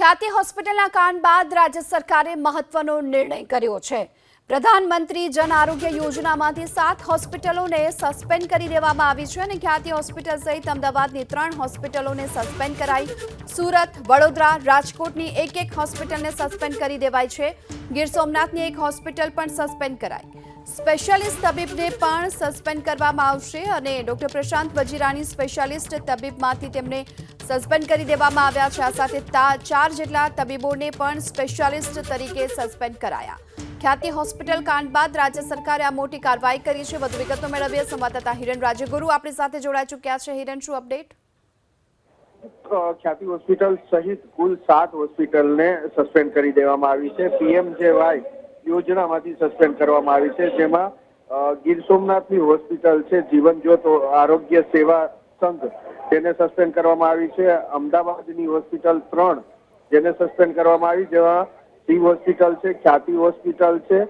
ખ્યાતિ હોસ્પિટલના કાંડ બાદ રાજ્ય સરકારે મહત્વનો નિર્ણય કર્યો છે। પ્રધાનમંત્રી જન આરોગ્ય યોજનામાંથી 7 હોસ્પિટલોને સસ્પેન્ડ કરી દેવામાં આવી છે અને ખ્યાતિ હોસ્પિટલ સહિત અમદાવાદની 3 હોસ્પિટલોને સસ્પેન્ડ કરાઈ। સુરત, વડોદરા, રાજકોટની એક હોસ્પિટલને સસ્પેન્ડ કરી દેવાઈ છે। ગીર સોમનાથની એક હોસ્પિટલ પણ સસ્પેન્ડ કરાઈ। સ્પેશિયાલિસ્ટ તબીબને પણ સસ્પેન્ડ કરવામાં આવશે અને ડોક્ટર પ્રશાંત વજીરાની સ્પેશિયાલિસ્ટ તબીબમાંથી તેમને સસ્પેન્ડ કરી દેવામાં આવ્યા છે। આ સાથે 4 જેટલા તબીબોને પણ સ્પેશિયાલિસ્ટ તરીકે સસ્પેન્ડ કરાયા। ખ્યાતિ હોસ્પિટલ કાંડ બાદ રાજ્ય સરકારે આ મોટી કાર્યવાહી કરી છે। વધુ વિગતો મેળવીએ સંવાદદાતા હિરણ રાજ્યગુરુ આપણી સાથે જોડાઈ ચૂક્યા છે। હિરણ, શું અપડેટ? ખ્યાતિ હોસ્પિટલ સહિત કુલ 7 હોસ્પિટલને સસ્પેન્ડ કરી દેવામાં આવી છે। પીએમજેવાય યોજનામાંથી સસ્પેન્ડ કરવામાં આવી છે, જેમાં ગીર સોમનાથની હોસ્પિટલ છે જીવન જ્યોત આરોગ્ય સેવા સંઘ, તેને સસ્પેન્ડ કરવામાં આવી છે। અમદાવાદની હોસ્પિટલ 3 જેને સસ્પેન્ડ કરવામાં આવી, જેમાં સિંહ હોસ્પિટલ છે, ખ્યાતિ હોસ્પિટલ છે,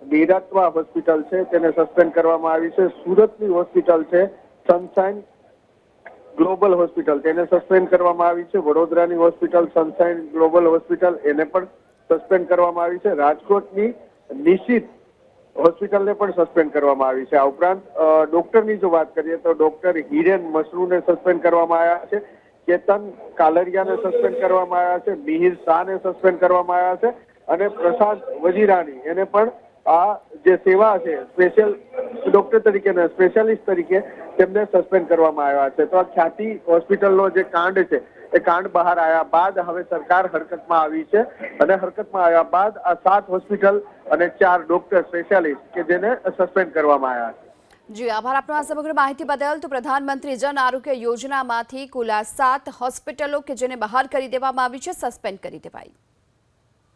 નિરાત્વા હોસ્પિટલ છે, તેને સસ્પેન્ડ કરવામાં આવી છે। સુરતની હોસ્પિટલ છે સનશાઇન ગ્લોબલ હોસ્પિટલ, તેને સસ્પેન્ડ કરવામાં આવી છે। વડોદરાની હોસ્પિટલ સનશાઇન ગ્લોબલ હોસ્પિટલ, એને પણ સસ્પેન્ડ કરવામાં આવી છે। રાજકોટની નિશિત હોસ્પિટલને પણ સસ્પેન્ડ કરવામાં આવી છે। આ ઉપરાંત ડોક્ટરની જો વાત કરીએ તો ડોક્ટર હિરેન મસરૂને સસ્પેન્ડ કરવામાં આવ્યા છે, કેતન કાલરિયાને સસ્પેન્ડ કરવામાં આવ્યા છે, મિહિર શાહને સસ્પેન્ડ કરવામાં આવ્યા છે અને પ્રશાંત વજીરાની એને પણ આ જે સેવા છે સ્પેશિયલ ડોક્ટર તરીકે ને સ્પેશિયાલિસ્ટ તરીકે તેમને સસ્પેન્ડ કરવામાં આવ્યા છે। તો આ ખ્યાતિ હોસ્પિટલનો જે કાંડ છે એ કાંડ બહાર આવ્યા બાદ હવે સરકાર હરકતમાં આવી છે અને હરકતમાં આવ્યા બાદ આ 7 હોસ્પિટલ અને 4 ડોક્ટર સ્પેશિયાલિસ્ટ કે જેને સસ્પેન્ડ કરવામાં આવ્યા છે। જી, આભાર આપનો આ સમગ્ર માહિતી બદલ। તો પ્રધાનમંત્રી જન આરોગ્ય યોજનામાંથી કુલ 7 હોસ્પિટલો કે જેને બહાર કરી દેવામાં આવી છે, સસ્પેન્ડ કરી દેવાઈ।